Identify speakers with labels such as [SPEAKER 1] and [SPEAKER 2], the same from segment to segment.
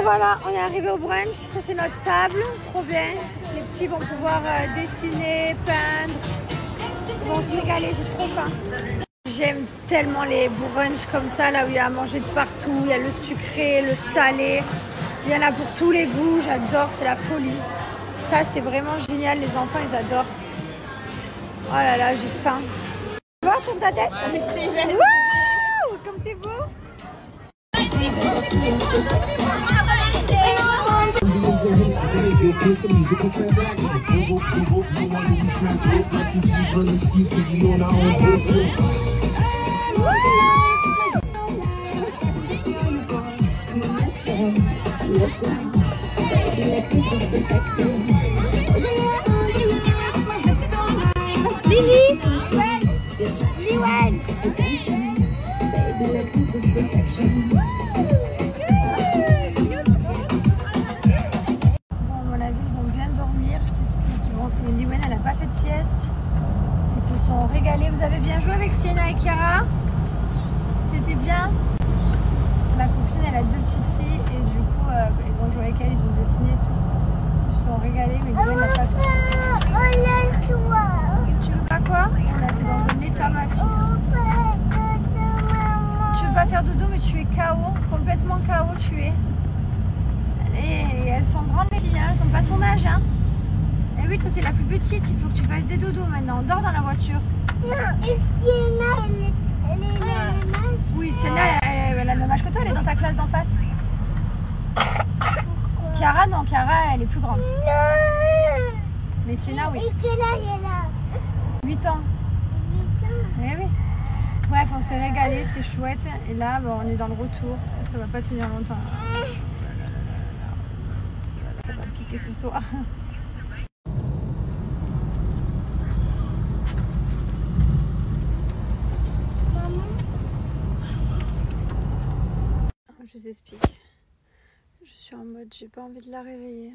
[SPEAKER 1] voilà, on est arrivé au brunch. Ça, c'est notre table. Trop bien. Les petits vont pouvoir dessiner, peindre. Ils vont se régaler. J'ai trop faim. J'aime tellement les brunchs comme ça, là où il y a à manger de partout. Il y a le sucré, le salé. Il y en a pour tous les goûts. J'adore, c'est la folie. Ça, c'est vraiment génial. Les enfants, ils adorent. Oh là là, j'ai faim. Tu vois, tourne ta tête. Wouh, comme t'es beau. Lily, Liwen. Bon, à mon avis, ils vont bien dormir. Je t'explique. Liwen, elle n'a pas fait de sieste. Ils se sont régalés. Vous avez bien joué avec Sienna et Chiara? C'était bien. Ma copine, elle a 2 petites filles et du coup, ils vont jouer avec elle. Ils ont dessiné et tout. Ils se sont régalés, mais Liwen n'a pas fait. Tu veux pas quoi? On l'a fait dans un état, ma fille. Tu veux pas faire dodo, mais tu es KO, complètement KO, tu es. Et elles sont grandes, les filles, hein. Elles n'ont pas ton âge. Hein. Et oui, toi, t'es la plus petite, il faut que tu fasses des dodos maintenant. Dors dans la voiture.
[SPEAKER 2] Non, et Sienna, elle est le même âge.
[SPEAKER 1] Oui, Sienna, elle a le même âge que toi, elle est dans ta classe d'en face. Chiara, non, Chiara, elle est plus grande.
[SPEAKER 2] Non.
[SPEAKER 1] Mais Sienna, oui.
[SPEAKER 2] Et quel âge elle a?
[SPEAKER 1] 8 ans.
[SPEAKER 2] 8 ans.
[SPEAKER 1] Eh oui. Bref, on s'est régalé, c'était chouette. Et là, bon, on est dans le retour. Ça va pas tenir longtemps. Ça va piquer sous toi.
[SPEAKER 2] Maman.
[SPEAKER 1] Je vous explique. Je suis en mode, j'ai pas envie de la réveiller.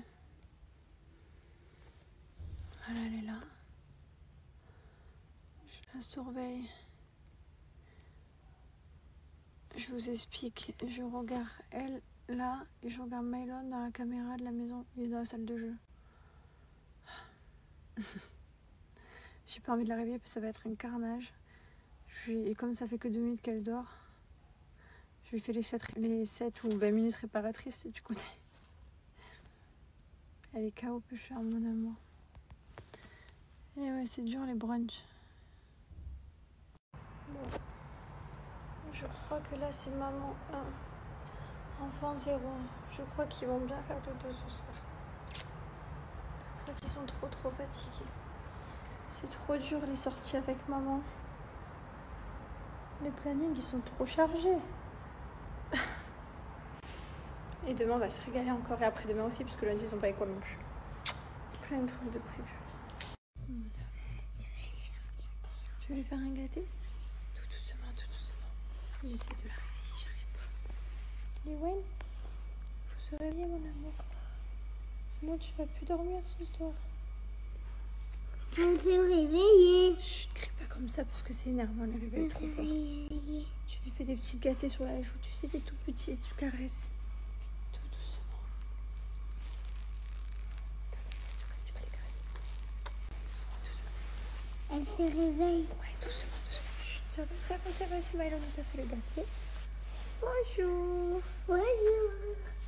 [SPEAKER 1] Voilà, elle est là. Je la surveille. Je vous explique. Je regarde elle là et je regarde Mylon dans la caméra de la maison. Il est dans la salle de jeu. J'ai pas envie de la réveiller parce que ça va être un carnage. Et comme ça fait que 2 minutes qu'elle dort, je lui fais les 7 ou 20 minutes réparatrices du coup. Elle est KO plus chère, mon amour. Et ouais, c'est dur les brunchs. Bon. Je crois que là c'est maman 1, enfant 0. Je crois qu'ils vont bien faire dodo ce soir. Je crois qu'ils sont trop fatigués. C'est trop dur les sorties avec maman. Les plannings ils sont trop chargés. Et demain on va se régaler encore. Et après demain aussi puisque lundi ils n'ont pas école non plus. Plein de trucs de prévu. Tu veux lui faire un gâté? Tout doucement. J'essaie de la réveiller, j'arrive pas. Liwen, faut se réveiller mon amour. Sinon tu vas plus dormir ce soir.
[SPEAKER 2] On s'est réveillé.
[SPEAKER 1] Chut, crie pas comme ça parce que c'est énervant, les réveils trop fort. Tu lui fais des petites gâtés sur la joue, tu sais, t'es tout petit, tu caresses. Tout doucement. Tu vas les caresser. Doucement.
[SPEAKER 2] Elle se réveille.
[SPEAKER 1] Ouais, doucement. Chut, ça va, c'est Mylon qui t'a fait le gâté. Bonjour.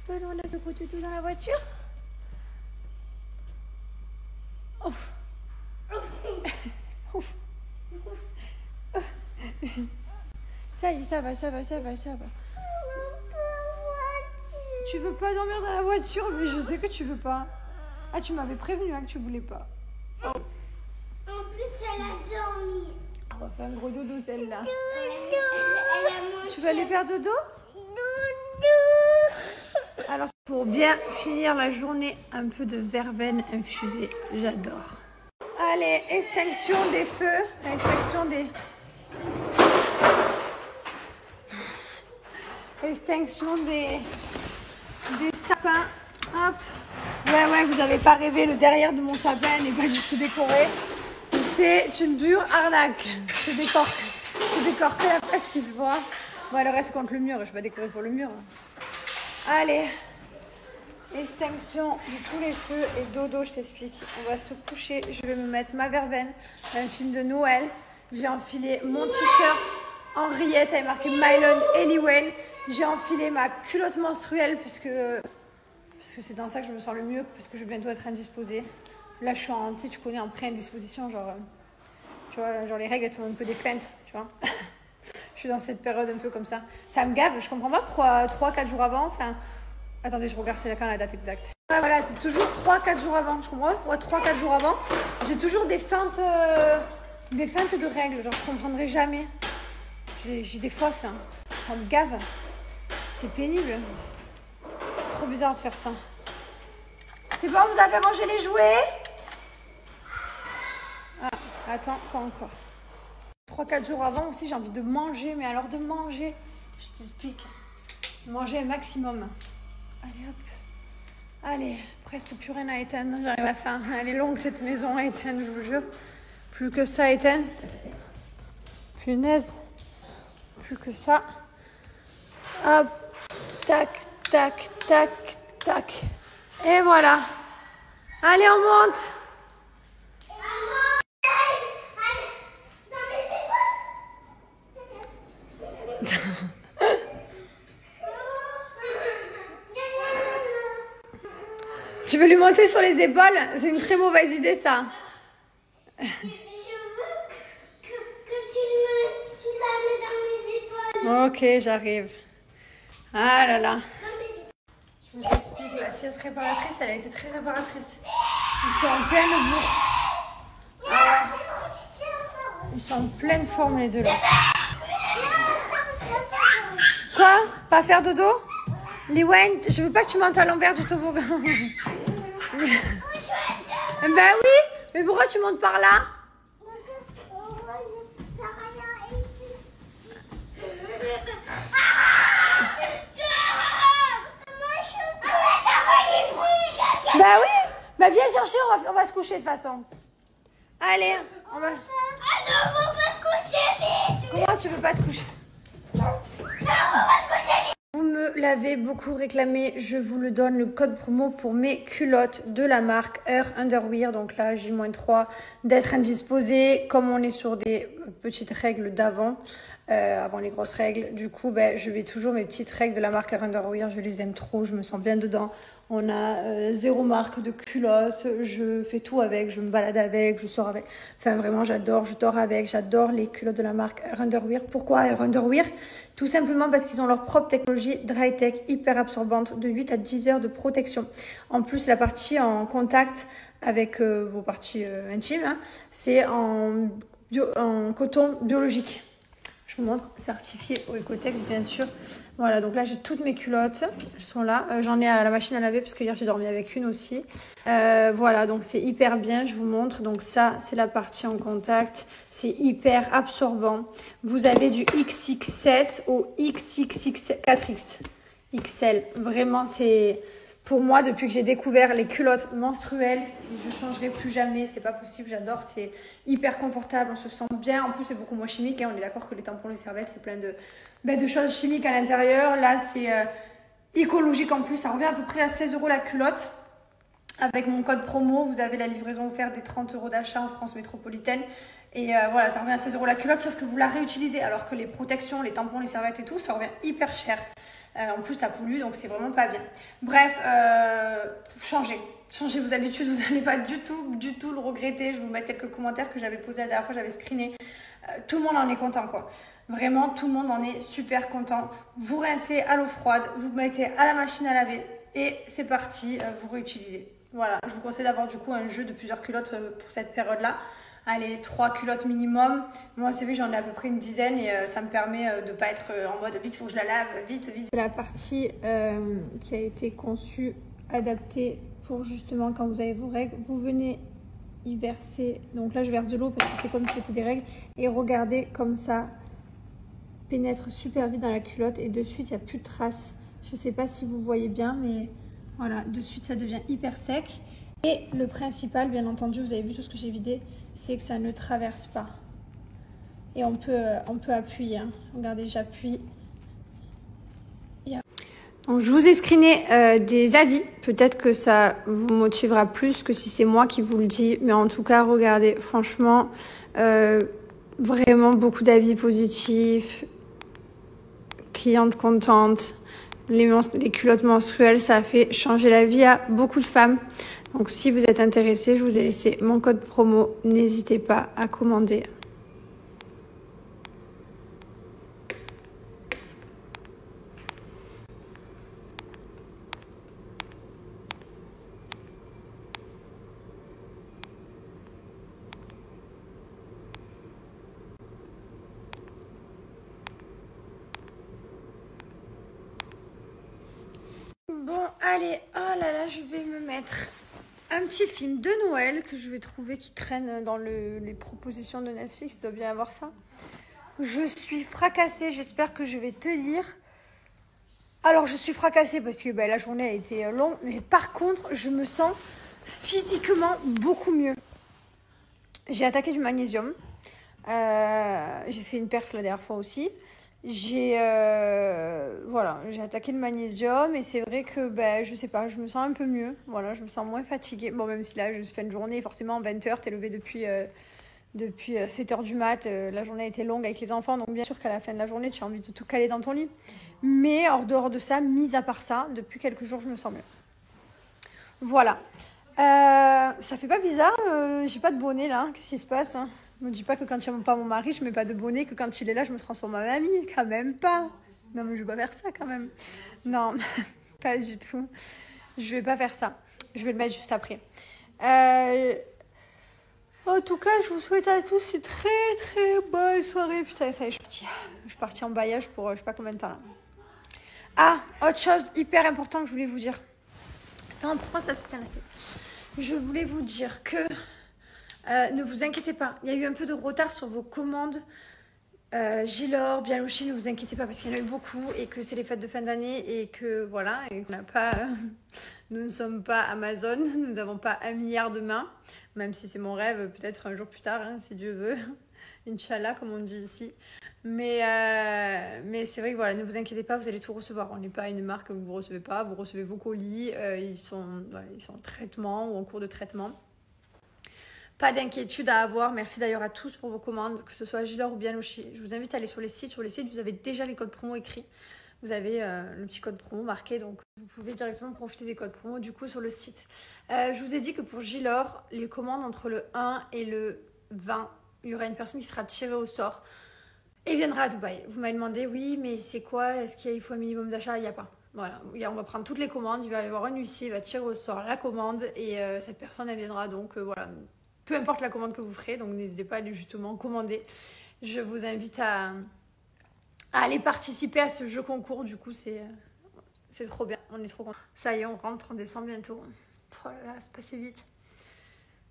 [SPEAKER 1] Alors, on a le gros toutou dans la voiture. Ouf. Ça y est, ça va. Tu veux pas dormir dans la voiture? Mais je sais que tu veux pas. Ah, tu m'avais prévenu hein, que tu voulais pas.
[SPEAKER 2] En plus, elle a dormi.
[SPEAKER 1] On va faire un gros dodo celle-là.
[SPEAKER 2] Elle a mangé.
[SPEAKER 1] Tu vas aller faire dodo? Alors, pour bien finir la journée, un peu de verveine infusée. J'adore. Allez, extinction des feux. Extinction des sapins. Hop. Ouais, vous avez pas rêvé, le derrière de mon sapin n'est pas du tout décoré. C'est une pure arnaque. C'est décorté après ce qui se voit. Bon, le reste contre le mur, je vais pas décorer pour le mur. Allez, Extinction de tous les feux et dodo, je t'explique. On va se coucher, je vais me mettre ma verveine, un film de Noël. J'ai enfilé mon t-shirt Henriette avec marqué Mylon Eliwen. J'ai enfilé ma culotte menstruelle parce que c'est dans ça que je me sens le mieux, parce que je vais bientôt être indisposée. Là, je suis en, tu sais, tu connais, en pré-indisposition, genre, tu vois, genre les règles, elles font un peu des feintes, tu vois. Je suis dans cette période un peu comme ça. Ça me gave, je comprends pas pourquoi 3-4 jours avant, enfin... Attendez, je regarde c'est quand la date exacte. Ouais, voilà, c'est toujours 3-4 jours avant, je comprends pas. Ouais, 3-4 jours avant, j'ai toujours des feintes de règles, genre je comprendrai jamais. J'ai des fausses, hein. Ça me gave. C'est pénible. Trop bizarre de faire ça. C'est bon, vous avez rangé les jouets? Ah, attends, pas encore. 3-4 jours avant aussi, j'ai envie de manger, mais alors de manger, je t'explique. Manger un maximum. Allez hop. Allez, presque plus rien à éteindre. J'arrive à faire. Elle est longue cette maison à éteindre, je vous jure. Plus que ça à éteindre. Punaise. Plus que ça. Hop. Tac, tac, tac, tac. Et voilà. Allez, on monte. Tu veux lui monter sur les épaules? C'est une très mauvaise idée, ça.
[SPEAKER 2] Je veux que tu la mets dans mes épaules.
[SPEAKER 1] Ok, j'arrive. Ah là là. Je vous explique, la sieste réparatrice, elle a été très réparatrice. Ils sont en pleine bourre. Ah ouais. Ils sont en pleine forme, les deux là. Quoi? Pas faire dodo? Liwen, je veux pas que tu montes à l'envers du toboggan. Ben oui, mais pourquoi tu montes par là? Bah oui, bah viens chercher, on va se coucher de toute façon. Allez, on va...
[SPEAKER 2] Ah non, on va se coucher vite.
[SPEAKER 1] Comment tu veux pas te coucher?
[SPEAKER 2] Non, on va se coucher vite.
[SPEAKER 1] Vous me l'avez beaucoup réclamé, je vous le donne, le code promo pour mes culottes de la marque Her Underwear. Donc là, J-3, d'être indisposé, comme on est sur des petites règles d'avant, avant les grosses règles. Du coup, ben, je mets toujours mes petites règles de la marque Her Underwear, je les aime trop, je me sens bien dedans. On a zéro marque de culottes, je fais tout avec, je me balade avec, je sors avec. Enfin vraiment j'adore, je dors avec, j'adore les culottes de la marque Her Underwear. Pourquoi Her Underwear? Tout simplement parce qu'ils ont leur propre technologie Dry Tech hyper absorbante de 8 à 10 heures de protection. En plus la partie en contact avec vos parties intimes, hein, c'est en coton biologique. Je vous montre, certifié au Ecotex bien sûr. Voilà, donc là j'ai toutes mes culottes, elles sont là. J'en ai à la machine à laver parce que hier j'ai dormi avec une aussi. Voilà, donc c'est hyper bien, je vous montre. Donc ça, c'est la partie en contact. C'est hyper absorbant. Vous avez du XXS au XXX 4X. XL. Vraiment, c'est... Pour moi, depuis que j'ai découvert les culottes menstruelles, je ne changerai plus jamais, c'est pas possible, j'adore, c'est hyper confortable, on se sent bien, en plus c'est beaucoup moins chimique, hein. On est d'accord que les tampons, les serviettes, c'est plein de choses chimiques à l'intérieur. Là, c'est écologique en plus, ça revient à peu près à 16 € la culotte. Avec mon code promo, vous avez la livraison offerte des 30 € d'achat en France métropolitaine. Et voilà, ça revient à 16 € la culotte, sauf que vous la réutilisez, alors que les protections, les tampons, les serviettes et tout, ça revient hyper cher. En plus, ça pollue, donc c'est vraiment pas bien. Bref, changez vos habitudes, vous n'allez pas du tout le regretter. Je vais vous mettre quelques commentaires que j'avais posés la dernière fois, j'avais screené. Tout le monde en est content, quoi. Vraiment, tout le monde en est super content. Vous rincez à l'eau froide, vous mettez à la machine à laver et c'est parti, vous réutilisez. Voilà, je vous conseille d'avoir du coup un jeu de plusieurs culottes pour cette période-là. Allez, 3 culottes minimum. Moi, c'est vu, j'en ai à peu près une dizaine et ça me permet de ne pas être en mode vite, il faut que je la lave, vite. C'est la partie qui a été conçue, adaptée pour justement quand vous avez vos règles. Vous venez y verser, donc là je verse de l'eau parce que c'est comme si c'était des règles. Et regardez comme ça pénètre super vite dans la culotte et de suite il n'y a plus de traces. Je ne sais pas si vous voyez bien, mais voilà, de suite ça devient hyper sec. Et le principal, bien entendu, vous avez vu tout ce que j'ai vidé, c'est que ça ne traverse pas. Et on peut appuyer, hein. Regardez, j'appuie. Donc, je vous ai screené des avis. Peut-être que ça vous motivera plus que si c'est moi qui vous le dis. Mais en tout cas, regardez, franchement, vraiment beaucoup d'avis positifs. Cliente contente. Les culottes menstruelles, ça a fait changer la vie à beaucoup de femmes. Donc si vous êtes intéressés, je vous ai laissé mon code promo. N'hésitez pas à commander. Bon, allez, oh là là, je vais me mettre un petit film de Noël que je vais trouver qui traîne dans les propositions de Netflix. Il doit bien y avoir ça. Je suis fracassée, j'espère que je vais tenir. Alors, je suis fracassée parce que la journée a été longue, mais par contre, je me sens physiquement beaucoup mieux. J'ai attaqué du magnésium. J'ai fait une perf la dernière fois aussi. J'ai attaqué le magnésium et c'est vrai que je sais pas, je me sens un peu mieux. Voilà, je me sens moins fatiguée. Bon, même si là, je fais une journée, forcément, 20h, t'es levé depuis 7h du mat. La journée a été longue avec les enfants, donc bien sûr qu'à la fin de la journée, tu as envie de tout caler dans ton lit. Mais hors dehors de ça, mis à part ça, depuis quelques jours, je me sens mieux. Voilà. Ça fait pas bizarre, j'ai pas de bonnet là, qu'est-ce qui se passe hein? Me dis pas que quand il n'y a pas mon mari, je mets pas de bonnet, que quand il est là, je me transforme en mamie, quand même pas. Non mais je vais pas faire ça quand même. Non, pas du tout. Je vais pas faire ça. Je vais le mettre juste après. En tout cas, je vous souhaite à tous une très très bonne soirée. Putain, ça y est, je suis partie en bailliage pour je sais pas combien de temps là. Ah, autre chose hyper important que je voulais vous dire. Attends, pourquoi ça s'est arrêté? Je voulais vous dire que ne vous inquiétez pas, il y a eu un peu de retard sur vos commandes. Gilor, Bialouchi, ne vous inquiétez pas parce qu'il y en a eu beaucoup et que c'est les fêtes de fin d'année et que voilà, et qu'on n'a pas, nous ne sommes pas Amazon, nous n'avons pas 1 milliard de mains, même si c'est mon rêve, peut-être un jour plus tard, hein, si Dieu veut, Inch'Allah comme on dit ici. Mais c'est vrai que voilà, ne vous inquiétez pas, vous allez tout recevoir. On n'est pas une marque que vous ne recevez pas, vous recevez vos colis, ils sont en traitement ou en cours de traitement. Pas d'inquiétude à avoir. Merci d'ailleurs à tous pour vos commandes, que ce soit Gilor ou Bialouchi. Je vous invite à aller sur les sites. Sur les sites, vous avez déjà les codes promo écrits. Vous avez le petit code promo marqué, donc vous pouvez directement profiter des codes promo du coup sur le site. Je vous ai dit que pour Gilor, les commandes entre le 1 et le 20, il y aura une personne qui sera tirée au sort et viendra à Dubaï. Vous m'avez demandé, oui, mais c'est quoi? Est-ce qu'il faut un minimum d'achat? Il n'y a pas. Voilà, on va prendre toutes les commandes. Il va y avoir un huissier, il va tirer au sort la commande et cette personne, elle viendra donc, voilà. Peu importe la commande que vous ferez, donc n'hésitez pas à aller justement commander. Je vous invite à aller participer à ce jeu concours. Du coup, c'est trop bien. On est trop contents. Ça y est, on rentre en décembre bientôt. Oh là là, c'est passé vite.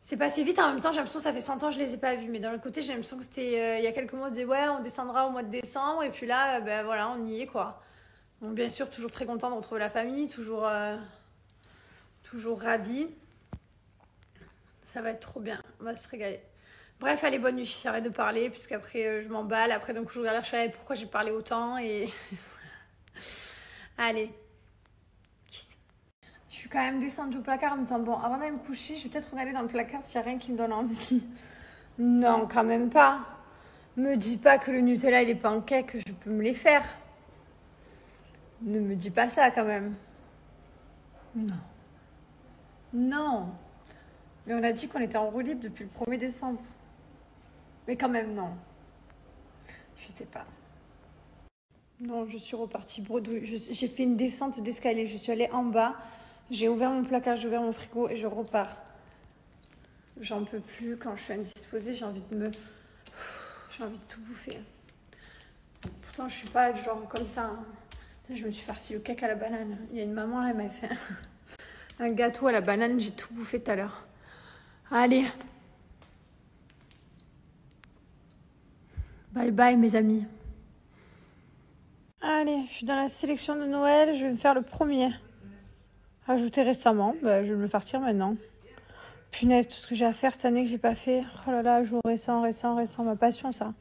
[SPEAKER 1] C'est passé vite. En même temps, j'ai l'impression que ça fait 100 ans que je les ai pas vus. Mais d'un autre côté, j'ai l'impression que c'était il y a quelques mois, on disait ouais, on descendra au mois de décembre. Et puis là, voilà, on y est quoi. Bon, bien sûr, toujours très content de retrouver la famille. Toujours ravis. Ça va être trop bien, on va se régaler. Bref, allez, bonne nuit. J'arrête de parler, puisqu'après je m'emballe. Après, donc, je regarde la chaîne, pourquoi j'ai parlé autant. Et allez. Je suis quand même descendue au placard en me disant, bon, avant d'aller me coucher, je vais peut-être regarder dans le placard s'il n'y a rien qui me donne envie. Non, quand même pas. Me dis pas que le Nutella et les pancakes, je peux me les faire. Ne me dis pas ça, quand même. Non. Non. Mais on a dit qu'on était en roue libre depuis le 1er décembre. Mais quand même, non. Je sais pas. Non, je suis repartie bredouille. J'ai fait une descente d'escalier. Je suis allée en bas. J'ai ouvert mon placard, j'ai ouvert mon frigo et je repars. J'en peux plus. Quand je suis indisposée, j'ai envie de tout bouffer. Pourtant, je suis pas genre comme ça. Hein. Là, je me suis farci le cake à la banane. Il y a une maman, elle m'a fait un gâteau à la banane. J'ai tout bouffé tout à l'heure. Allez. Bye bye mes amis. Allez, je suis dans la sélection de Noël. Je vais me faire le premier. Ajouté récemment. Je vais me le farcir maintenant. Punaise, tout ce que j'ai à faire cette année que j'ai pas fait. Oh là là, jour récent. Ma passion ça.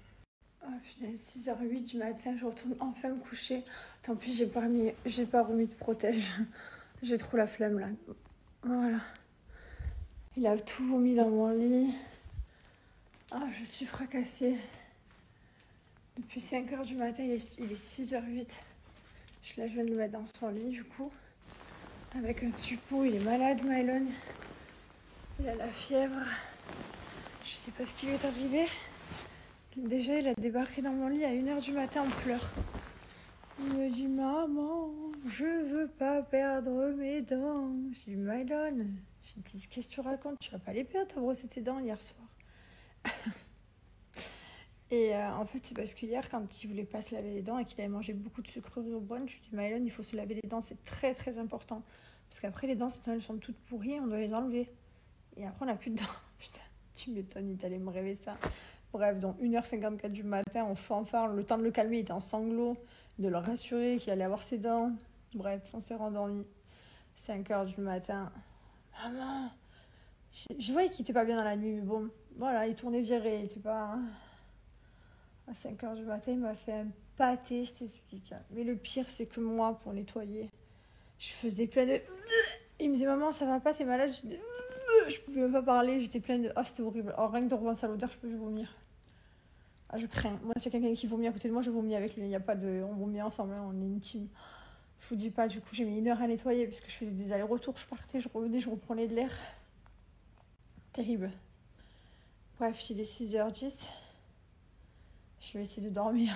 [SPEAKER 1] Oh punaise, 6h08 du matin. Je retourne enfin me coucher. Tant pis, j'ai pas remis de protège. J'ai trop la flemme là. Voilà. Il a tout vomi dans mon lit. Ah, je suis fracassée. Depuis 5h du matin, il est 6h08. Je viens de le mettre dans son lit du coup. Avec un suppôt, il est malade, Mylon. Il a la fièvre. Je sais pas ce qui lui est arrivé. Déjà, il a débarqué dans mon lit à 1h du matin en pleurs. Il me dit, maman, je veux pas perdre mes dents. Je dis, Mylon, je dis, qu'est-ce que tu racontes? Tu vas pas les perdre, t'as brossé tes dents hier soir. Et en fait, c'est parce qu'hier, quand il voulait pas se laver les dents et qu'il avait mangé beaucoup de sucreries au brunch, je lui dis, Mylon, il faut se laver les dents, c'est très très important. Parce qu'après, les dents, sinon elles sont toutes pourries, on doit les enlever. Et après, on n'a plus de dents. Putain, tu m'étonnes, il t'allait me rêver ça. Bref, donc 1h54 du matin, on fanfare, le temps de le calmer, il était en sanglots, de le rassurer qu'il allait avoir ses dents. Bref, on s'est rendormis. 5h du matin. Maman, je voyais qu'il était pas bien dans la nuit, mais bon, voilà, il tournait viré, il était pas... À 5h du matin, il m'a fait un pâté, je t'explique. Mais le pire, c'est que moi, pour nettoyer, je faisais plein de... Il me disait, maman, ça va pas, t'es malade? Je pouvais même pas parler, j'étais pleine de... Ah, c'était horrible. Alors, rien que de repenser à l'odeur, je peux vomir. Ah, je crains. Moi, c'est quelqu'un qui vomit à côté de moi, je vomis avec lui. Il n'y a pas de... On vomit ensemble, hein, on est intime. Je vous dis pas, du coup, j'ai mis 1 heure à nettoyer parce que je faisais des allers-retours. Je partais, je revenais, je reprenais de l'air. Terrible. Bref, il est 6h10. Je vais essayer de dormir.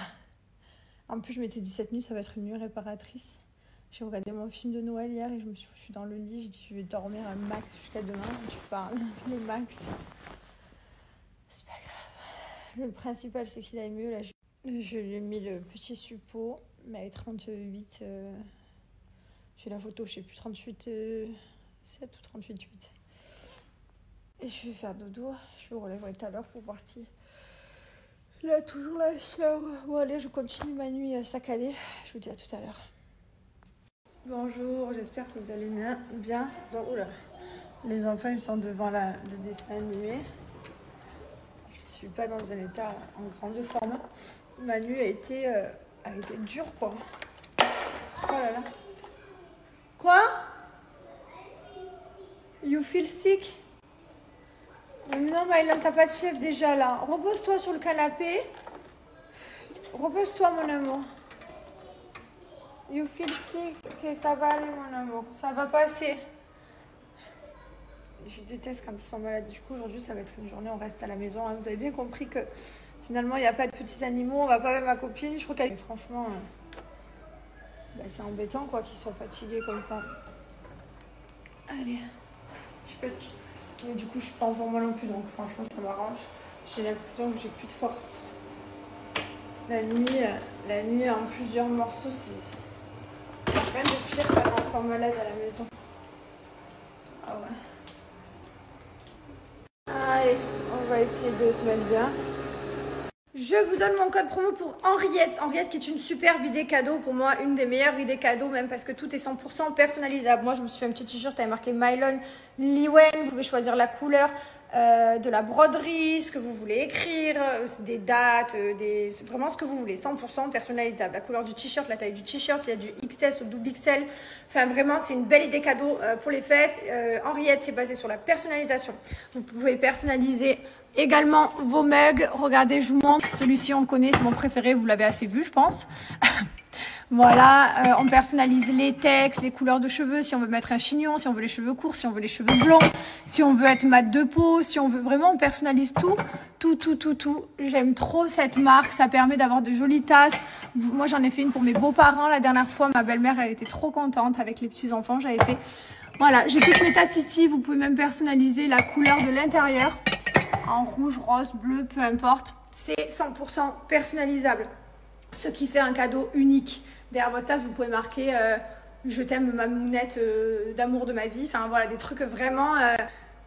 [SPEAKER 1] En plus, je m'étais dit cette nuit, ça va être une nuit réparatrice. J'ai regardé mon film de Noël hier et je suis dans le lit. J'ai dit, je vais dormir un max jusqu'à demain. Tu parles, le max. C'est pas grave. Le principal, c'est qu'il aille mieux. Là, je lui ai mis le petit suppôt, mais 38. J'ai la photo, je sais plus, 38, 7 ou 38, 8. Et je vais faire dodo. Je le relèverai tout à l'heure pour voir si... Il a toujours la fièvre. Bon, allez, je continue ma nuit saccadée. Je vous dis à tout à l'heure. Bonjour, j'espère que vous allez bien. Donc, oula, les enfants, ils sont devant le dessin animé. Je suis pas dans un état en grande forme. Ma nuit a été dure, quoi. Oh là là. Quoi? You feel sick? Non, Mylon, t'as pas de fièvre déjà là. Repose-toi sur le canapé. Repose-toi, mon amour. You feel sick? Ok, ça va aller, mon amour. Ça va passer. Je déteste quand ils sont malades. Du coup, aujourd'hui, ça va être une journée, on reste à la maison. Vous avez bien compris que finalement, il n'y a pas de petits animaux. On va pas avec ma copine. Je crois qu'elle... Franchement, c'est embêtant, quoi, qu'ils soient fatigués comme ça. Allez. Je sais pas ce qui se passe. Mais du coup, je suis pas en forme non plus, donc franchement, ça m'arrange. J'ai l'impression que j'ai plus de force. La nuit en plusieurs morceaux, c'est rien de pire qu'un enfant malade à la maison. Ah ouais. Allez, on va essayer de se mettre bien. Je vous donne mon code promo pour Henriette. Henriette qui est une superbe idée cadeau. Pour moi, une des meilleures idées cadeaux, même parce que tout est 100% personnalisable. Moi, je me suis fait un petit t-shirt avec marqué Mylon Liwen. Vous pouvez choisir la couleur, de la broderie, ce que vous voulez écrire, des dates, vraiment ce que vous voulez. 100% personnalisable. La couleur du t-shirt, la taille du t-shirt, il y a du XS au double XL. Enfin, vraiment, c'est une belle idée cadeau pour les fêtes. Henriette, c'est basé sur la personnalisation. Vous pouvez personnaliser également vos mugs. Regardez, je vous montre. Celui-ci, on connaît, c'est mon préféré. Vous l'avez assez vu, je pense. Voilà, on personnalise les textes, les couleurs de cheveux, si on veut mettre un chignon, si on veut les cheveux courts, si on veut les cheveux blonds, si on veut être mat de peau, si on veut vraiment, on personnalise tout. J'aime trop cette marque, ça permet d'avoir de jolies tasses. Moi, j'en ai fait une pour mes beaux-parents la dernière fois. Ma belle-mère, elle était trop contente avec les petits-enfants. J'avais fait, voilà, j'ai toutes mes tasses ici. Vous pouvez même personnaliser la couleur de l'intérieur. En rouge, rose, bleu, peu importe. C'est 100% personnalisable. Ce qui fait un cadeau unique. Derrière votre tasse, vous pouvez marquer je t'aime, ma mounette d'amour de ma vie. Enfin voilà, des trucs vraiment,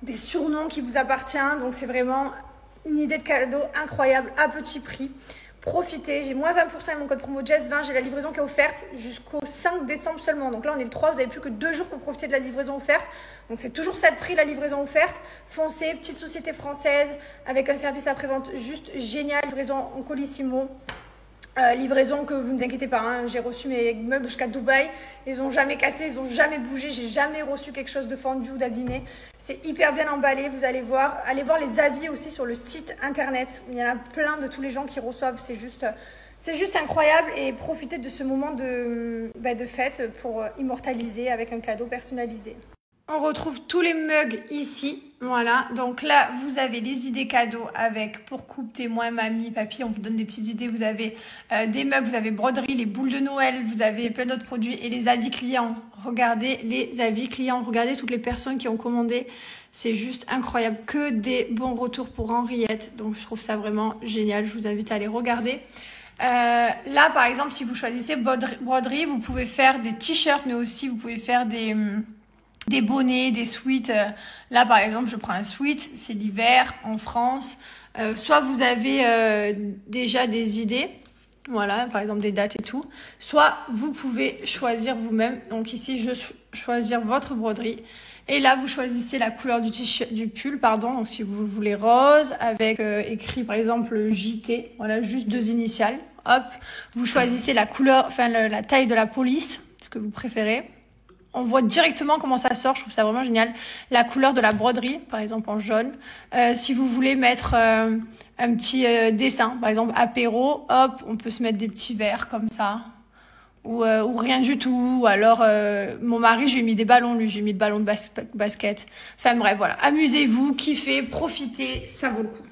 [SPEAKER 1] des surnoms qui vous appartiennent. Donc c'est vraiment une idée de cadeau incroyable à petit prix. Profitez, j'ai moins 20% avec mon code promo Jess20. J'ai la livraison qui est offerte jusqu'au 5 décembre seulement. Donc là, on est le 3, vous n'avez plus que 2 jours pour profiter de la livraison offerte. Donc c'est toujours ça de prix, la livraison offerte. Foncez, petite société française avec un service après-vente juste génial. Livraison en colissimo. Livraison que vous ne vous inquiétez pas, hein, j'ai reçu mes mugs jusqu'à Dubaï, ils n'ont jamais cassé, ils n'ont jamais bougé, j'ai jamais reçu quelque chose de fendu ou d'abîmé. C'est hyper bien emballé, vous allez voir. Allez voir les avis aussi sur le site internet, il y en a plein de tous les gens qui reçoivent, c'est juste incroyable et profitez de ce moment de fête pour immortaliser avec un cadeau personnalisé. On retrouve tous les mugs ici, voilà. Donc là, vous avez les idées cadeaux avec pour couple, témoin, mamie, papy. On vous donne des petites idées. Vous avez des mugs, vous avez broderie, les boules de Noël, vous avez plein d'autres produits et les avis clients. Regardez les avis clients, regardez toutes les personnes qui ont commandé. C'est juste incroyable, que des bons retours pour Henriette. Donc je trouve ça vraiment génial. Je vous invite à aller regarder. Là, par exemple, si vous choisissez broderie, vous pouvez faire des t-shirts, mais aussi vous pouvez faire des bonnets, des sweats. Là, par exemple, je prends un sweat, c'est l'hiver en France. Soit vous avez déjà des idées, voilà, par exemple des dates et tout. Soit vous pouvez choisir vous-même. Donc ici, je vais choisir votre broderie. Et là, vous choisissez la couleur du pull, pardon. Donc si vous voulez rose, avec écrit par exemple JT, voilà, juste 2 initiales. Hop, vous choisissez la couleur, enfin la taille de la police, ce que vous préférez. On voit directement comment ça sort, je trouve ça vraiment génial. La couleur de la broderie, par exemple en jaune. Si vous voulez mettre un petit dessin, par exemple apéro, hop, on peut se mettre des petits verres comme ça. Ou rien du tout. Ou alors, mon mari, je lui ai mis des ballons, lui, j'ai mis le ballon de basket. Enfin bref, voilà. Amusez-vous, kiffez, profitez, ça vaut le coup.